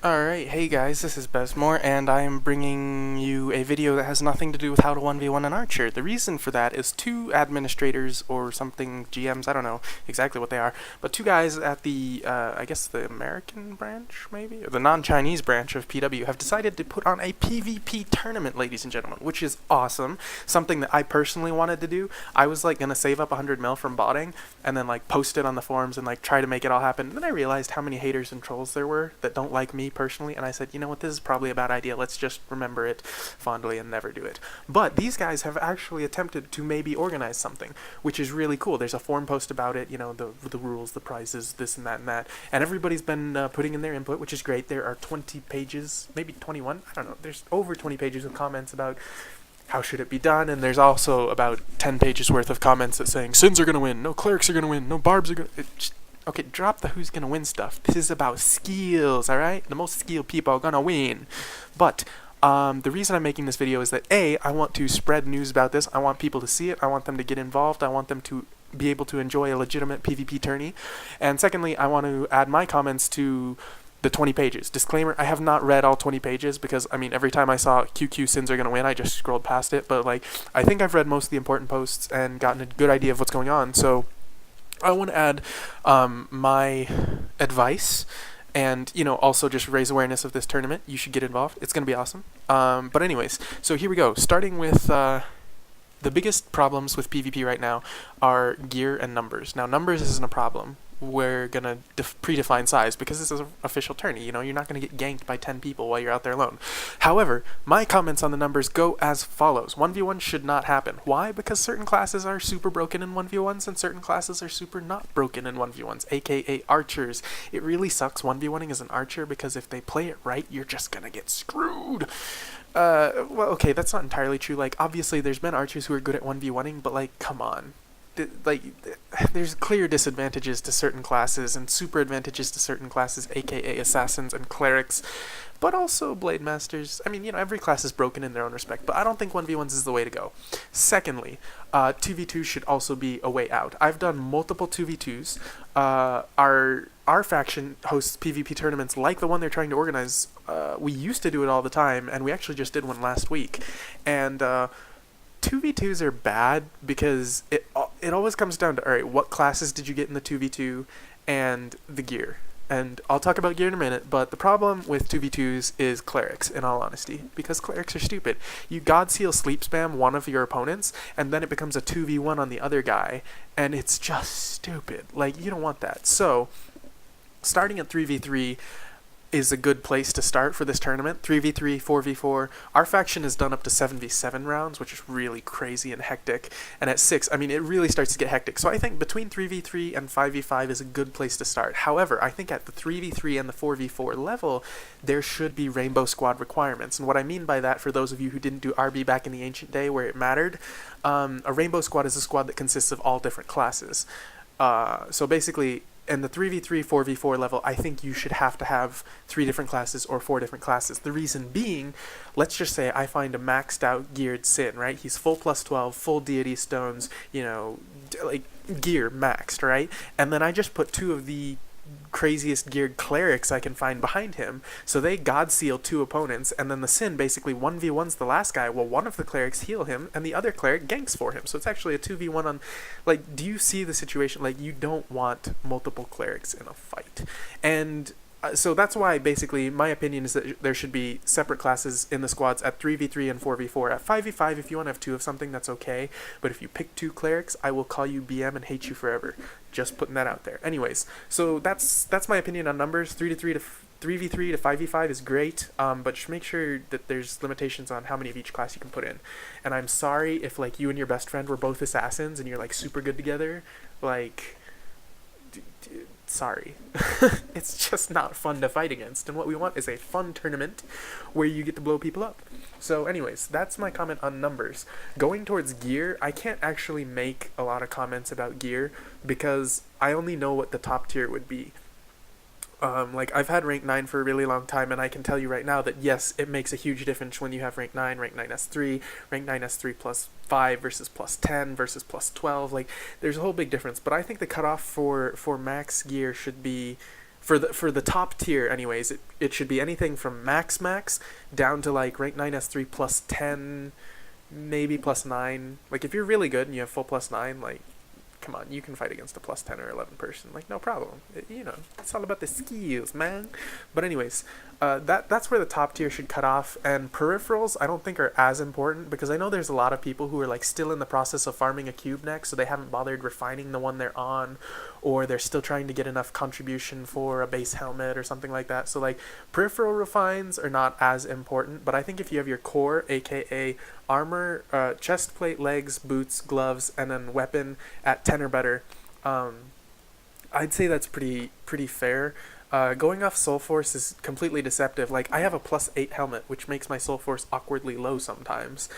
Alright, hey guys, this is Bezmor, and I am bringing you a video that has nothing to do with how to 1v1 an archer. The reason for that is two administrators, or something, GMs, I don't know exactly what they are, but two guys at the, I guess the American branch, maybe? Or the non-Chinese branch of PW have decided to put on a PvP tournament, ladies and gentlemen, which is awesome. Something that I personally wanted to do. I was like gonna save up 100 mil from botting, and then like post it on the forums and like try to make it all happen. And then I realized how many haters and trolls there were that don't like me personally, and I said, you know what, this is probably a bad idea. Let's just remember it fondly and never do it. But these guys have actually attempted to maybe organize something, which is really cool. There's a forum post about it, you know, the rules, the prizes, this and that, and everybody's been putting in their input, which is great. There are 20 pages, maybe 21, I don't know, there's over 20 pages of comments about how should it be done, and there's also about 10 pages worth of comments that saying Sins are gonna win, no clerics are gonna win, no barbs are gonna... Okay, drop the who's gonna win stuff. This is about skills, alright? The most skilled people are gonna win. But the reason I'm making this video is that A, I want to spread news about this. I want people to see it. I want them to get involved. I want them to be able to enjoy a legitimate PvP tourney. And secondly, I want to add my comments to the 20 pages. Disclaimer, I have not read all 20 pages because, I mean, every time I saw QQ Sins are gonna win, I just scrolled past it. But, like, I think I've read most of the important posts and gotten a good idea of what's going on. So I want to add my advice and, you know, also just raise awareness of this tournament. You should get involved. It's going to be awesome. But anyways, so here we go. Starting with the biggest problems with PvP right now are gear and numbers. Now, numbers isn't a problem. We're going to predefine size because this is an official tourney. You know, you're not going to get ganked by 10 people while you're out there alone. However, my comments on the numbers go as follows. 1v1 should not happen. Why? Because certain classes are super broken in 1v1s and certain classes are super not broken in 1v1s, aka archers. It really sucks 1v1ing as an archer because if they play it right, you're just going to get screwed. Well, okay, that's not entirely true. Like, obviously, there's been archers who are good at 1v1ing, but, like, come on. There's clear disadvantages to certain classes and super advantages to certain classes, aka assassins and clerics, but also blade masters. I mean, you know, every class is broken in their own respect, but I don't think 1v1s is the way to go. Secondly, 2v2 should also be a way out. I've done multiple 2v2s. Our faction hosts PvP tournaments like the one they're trying to organize. We used to do it all the time, and we actually just did one last week. And 2v2s are bad because it always comes down to, alright, what classes did you get in the 2v2 and the gear. And I'll talk about gear in a minute, but the problem with 2v2s is clerics, in all honesty, because clerics are stupid. You God Seal sleep spam one of your opponents, and then it becomes a 2v1 on the other guy, and it's just stupid. Like, you don't want that. So, starting at 3v3 is a good place to start for this tournament. 3v3, 4v4. Our faction is done up to 7v7 rounds, which is really crazy and hectic. And at 6, I mean, it really starts to get hectic. So I think between 3v3 and 5v5 is a good place to start. However, I think at the 3v3 and the 4v4 level, there should be rainbow squad requirements. And what I mean by that, for those of you who didn't do RB back in the ancient day where it mattered, a rainbow squad is a squad that consists of all different classes. So basically, in the 3v3, 4v4 level, I think you should have to have 3 different classes or 4 different classes. The reason being, let's just say I find a maxed out geared Sin, right? He's full plus 12, full deity stones, you know, like gear maxed, right? And then I just put 2 of the craziest geared clerics I can find behind him, so they God Seal 2 opponents, and then the Sin basically 1v1's the last guy. Well, one of the clerics heal him, and the other cleric ganks for him, so it's actually a 2v1 on, like, do you see the situation? Like, you don't want multiple clerics in a fight, and so that's why, basically, my opinion is that there should be separate classes in the squads at 3v3 and 4v4. At 5v5, if you want to have 2 of something, that's okay, but if you pick 2 clerics, I will call you BM and hate you forever. Just putting that out there. Anyways, so that's my opinion on numbers. 3v3 to 5v5 is great, but just make sure that there's limitations on how many of each class you can put in. And I'm sorry if, like, you and your best friend were both assassins and you're, like, super good together. Like, sorry. It's just not fun to fight against, and what we want is a fun tournament where you get to blow people up. So anyways, that's my comment on numbers. Going towards gear, I can't actually make a lot of comments about gear because I only know what the top tier would be. Like, I've had rank 9 for a really long time, and I can tell you right now that yes, it makes a huge difference when you have rank 9 S3, rank 9 S3 plus 5 versus plus 10 versus plus 12. Like, there's a whole big difference, but I think the cutoff for max gear should be for the top tier, anyways, it should be anything from max down to like rank 9 S3 plus 10, maybe plus 9. Like if you're really good and you have full plus 9, like come on, you can fight against a plus 10 or 11 person, like no problem. It's all about the skills, man. But anyways, that's where the top tier should cut off. And peripherals I don't think are as important, because I know there's a lot of people who are like still in the process of farming a cube neck, so they haven't bothered refining the one they're on, or they're still trying to get enough contribution for a base helmet or something like that. So like peripheral refines are not as important, but I think if you have your core, aka armor, chest plate, legs, boots, gloves, and then weapon at 10 or better, I'd say that's pretty fair. Going off soul force is completely deceptive. Like I have a plus 8 helmet, which makes my soul force awkwardly low sometimes.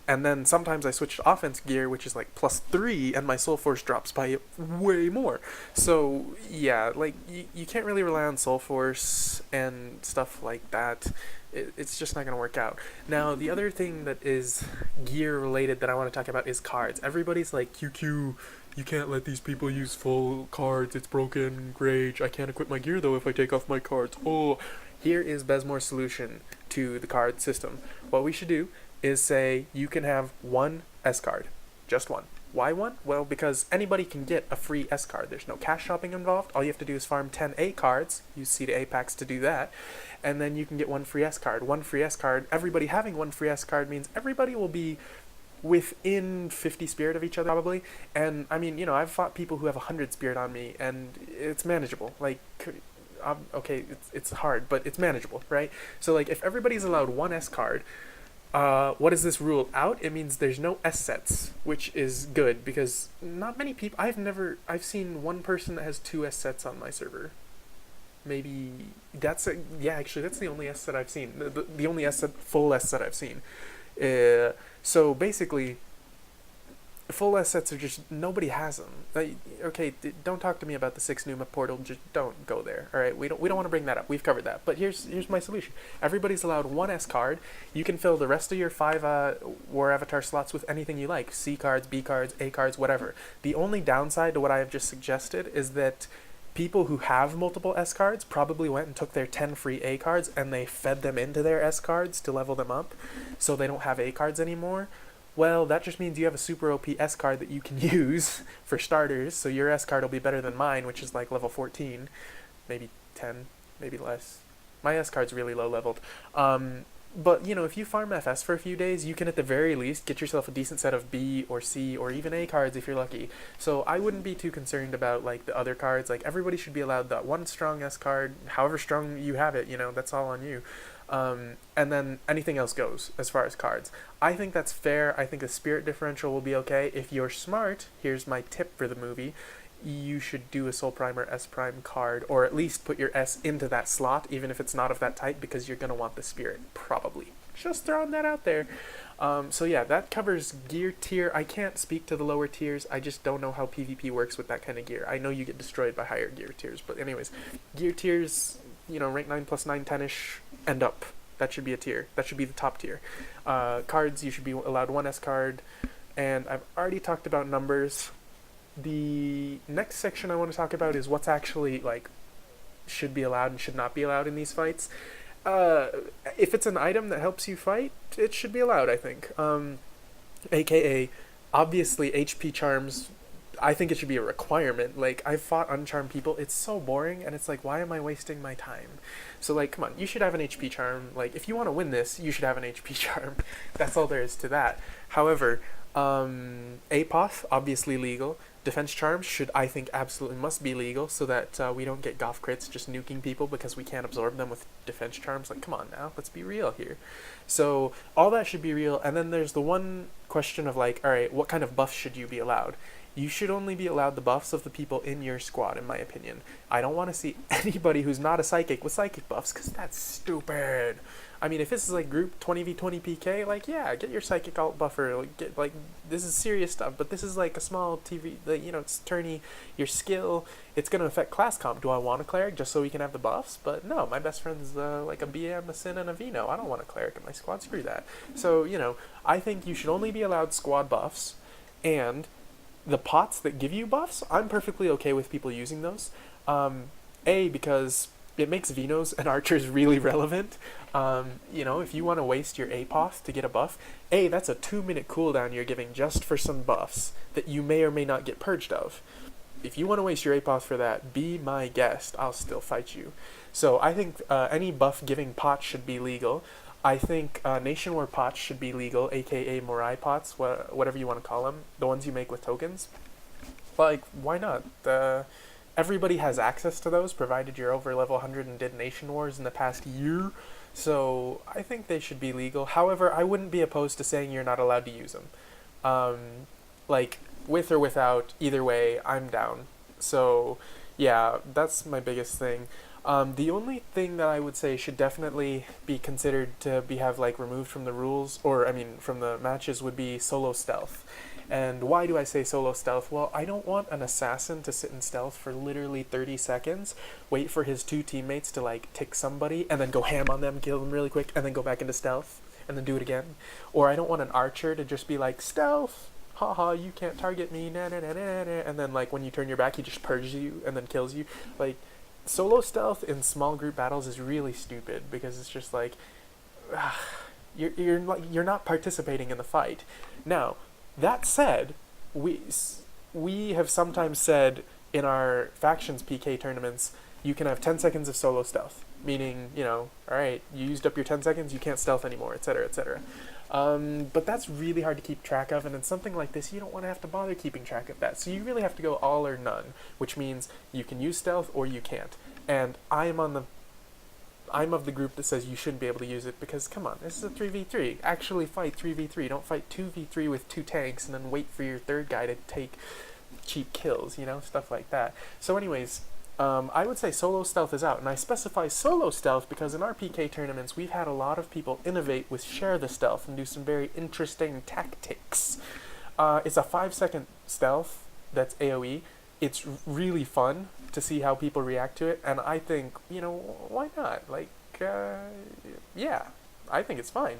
And then sometimes I switch to offense gear, which is like plus 3, and my soul force drops by way more. So yeah, like you can't really rely on soul force and stuff like that. It's just not going to work out. Now, the other thing that is gear related that I want to talk about is cards. Everybody's like, QQ, you can't let these people use full cards, it's broken, rage, I can't equip my gear though if I take off my cards. Oh, here is Bezmor's solution to the card system. What we should do is say you can have one S card, just one. Why one? Well, because anybody can get a free S card. There's no cash shopping involved. All you have to do is farm 10 A cards, use C to A packs to do that, and then you can get one free S card. One free S card, everybody having one free S card means everybody will be within 50 spirit of each other probably. And I mean, I've fought people who have 100 spirit on me, and it's manageable. Like, okay, it's hard, but it's manageable, right? So like, if everybody's allowed one S card, what does this rule out? It means there's no S sets, which is good, because not many people, I've seen one person that has 2 S sets on my server. Maybe actually that's the only S set I've seen. The only full S set I've seen. So basically, full S sets are just, nobody has them. Okay, don't talk to me about the 6 neuma portal, just don't go there. Alright, we don't want to bring that up. We've covered that. But here's my solution. Everybody's allowed one S card. You can fill the rest of your 5 war avatar slots with anything you like. C cards, B cards, A cards, whatever. The only downside to what I have just suggested is that people who have multiple S cards probably went and took their 10 free A cards and they fed them into their S cards to level them up, so they don't have A cards anymore. Well, that just means you have a super OP S card that you can use for starters, so your S card will be better than mine, which is like level 14, maybe 10, maybe less. My S card's really low leveled. But, if you farm FS for a few days, you can at the very least get yourself a decent set of B or C or even A cards if you're lucky. So I wouldn't be too concerned about, like, the other cards. Like, everybody should be allowed that one strong S card, however strong you have it, that's all on you. And then anything else goes as far as cards. I think that's fair. I think the spirit differential will be okay. If you're smart, here's my tip for the movie. You should do a Soul Primer S Prime card, or at least put your S into that slot, even if it's not of that type, because you're going to want the spirit, probably. Just throwing that out there. So yeah, that covers gear tier. I can't speak to the lower tiers. I just don't know how PvP works with that kind of gear. I know you get destroyed by higher gear tiers, but anyways, gear tiers, rank 9 plus 9, 10-ish, end up. That should be a tier. That should be the top tier. Cards, you should be allowed one S card, and I've already talked about numbers. The next section I want to talk about is what's actually, like, should be allowed and should not be allowed in these fights. If it's an item that helps you fight, it should be allowed, I think. AKA, obviously, HP charms, I think it should be a requirement. Like, I've fought uncharmed people, it's so boring, and it's like, why am I wasting my time? So, like, come on, you should have an HP charm. Like, if you want to win this, you should have an HP charm. That's all there is to that. However, APOF, obviously legal. Defense charms should, I think, absolutely must be legal, so that we don't get goth crits just nuking people because we can't absorb them with defense charms. Like, come on now, let's be real here. So all that should be real, and then there's the one question of, like, alright, what kind of buffs should you be allowed? You should only be allowed the buffs of the people in your squad, in my opinion. I don't want to see anybody who's not a psychic with psychic buffs, because that's stupid. I mean, if this is like group 20v20 PK, like, yeah, get your psychic alt buffer, like, this is serious stuff, but this is like a small TV, like, it's tourney, your skill, it's going to affect class comp. Do I want a cleric just so we can have the buffs? But no, my best friend's like a BM, a Sin, and a Vino. I don't want a cleric in my squad, screw that. So, I think you should only be allowed squad buffs, and the pots that give you buffs, I'm perfectly okay with people using those. Because it makes Venos and archers really relevant. You know, if you want to waste your APOS to get a buff, that's a 2-minute cooldown you're giving just for some buffs that you may or may not get purged of. If you want to waste your APOS for that, be my guest. I'll still fight you. So I think any buff giving pots should be legal. I think Nation War pots should be legal, aka Morai pots, whatever you want to call them, the ones you make with tokens. Like, why not? Everybody has access to those, provided you're over level 100 and did Nation Wars in the past year. So I think they should be legal. However, I wouldn't be opposed to saying you're not allowed to use them. Like, with or without, either way, I'm down. So, yeah, that's my biggest thing. The only thing that I would say should definitely be considered to have like removed from the rules, or I mean from the matches, would be solo stealth. And why do I say solo stealth? Well, I don't want an assassin to sit in stealth for literally 30 seconds, wait for his 2 teammates to like tick somebody, and then go ham on them, kill them really quick, and then go back into stealth, and then do it again. Or I don't want an archer to just be like, stealth! Haha, you can't target me, na na na na na, and then like when you turn your back, he just purges you and then kills you. Like, solo stealth in small group battles is really stupid, because it's just like, you're not participating in the fight. Now, that said, we have sometimes said in our factions PK tournaments, you can have 10 seconds of solo stealth, meaning, you know, alright, you used up your 10 seconds, you can't stealth anymore, etc., etc. But that's really hard to keep track of, and in something like this, you don't want to have to bother keeping track of that. So you really have to go all or none, which means you can use stealth or you can't. And I'm of the group that says you shouldn't be able to use it, because, come on, this is a 3v3. Actually fight 3v3. Don't fight 2v3 with 2 tanks and then wait for your third guy to take cheap kills, you know, stuff like that. So anyways, I would say solo stealth is out, and I specify solo stealth because in our PK tournaments, we've had a lot of people innovate with share the stealth and do some very interesting tactics. It's a 5-second stealth that's AoE. It's really fun to see how people react to it, and I think, you know, why not? Like, yeah, I think it's fine.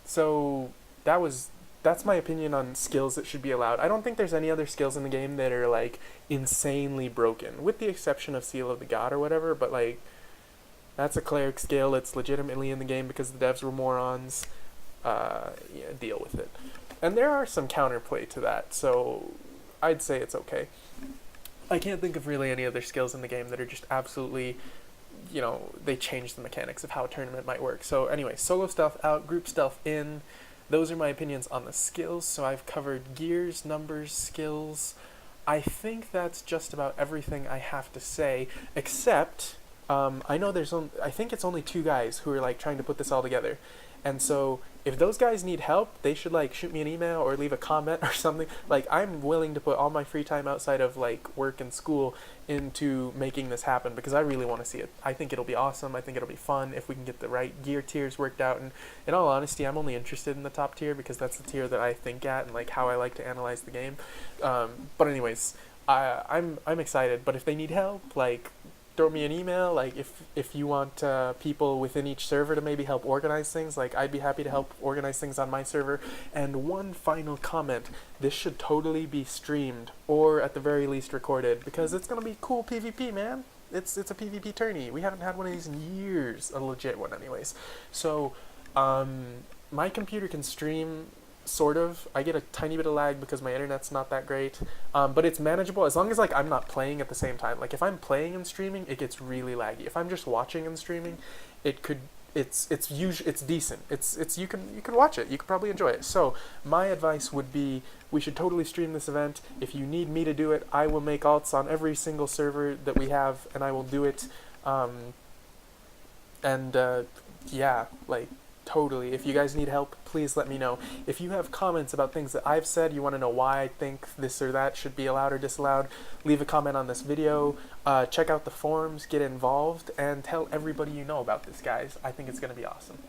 So that's my opinion on skills that should be allowed. I don't think there's any other skills in the game that are like insanely broken, with the exception of Seal of the God or whatever, but like, that's a cleric skill. It's legitimately in the game because the devs were morons. Yeah, deal with it. And there are some counterplay to that, so I'd say it's okay. I can't think of really any other skills in the game that are just absolutely, you know, they change the mechanics of how a tournament might work. So anyway, solo stealth out, group stealth in. Those are my opinions on the skills. So I've covered gears, numbers, skills. I think that's just about everything I have to say, except I know I think it's only 2 guys who are like trying to put this all together. And so if those guys need help, they should like shoot me an email or leave a comment or something. Like, I'm willing to put all my free time outside of like work and school into making this happen, because I really want to see it. I think it'll be awesome. I think it'll be fun if we can get the right gear tiers worked out. And in all honesty, I'm only interested in the top tier because that's the tier that I think at and like how I like to analyze the game. But anyways, I'm excited. But if they need help, like, throw me an email. Like, if you want people within each server to maybe help organize things, like, I'd be happy to help organize things on my server. And one final comment, this should totally be streamed, or at the very least recorded, because it's gonna be cool PvP, man. It's a PvP tourney. We haven't had one of these in years, a legit one anyways. So my computer can stream, sort of. I get a tiny bit of lag because my internet's not that great, but it's manageable as long as like I'm not playing at the same time. Like, if I'm playing and streaming, it gets really laggy. If I'm just watching and streaming, it's decent. It's you can watch it. You can probably enjoy it. So my advice would be, we should totally stream this event. If you need me to do it, I will make alts on every single server that we have, and I will do it. Yeah, like, totally. If you guys need help, please let me know. If you have comments about things that I've said, you want to know why I think this or that should be allowed or disallowed, leave a comment on this video. Check out the forums, get involved, and tell everybody you know about this, guys. I think it's going to be awesome.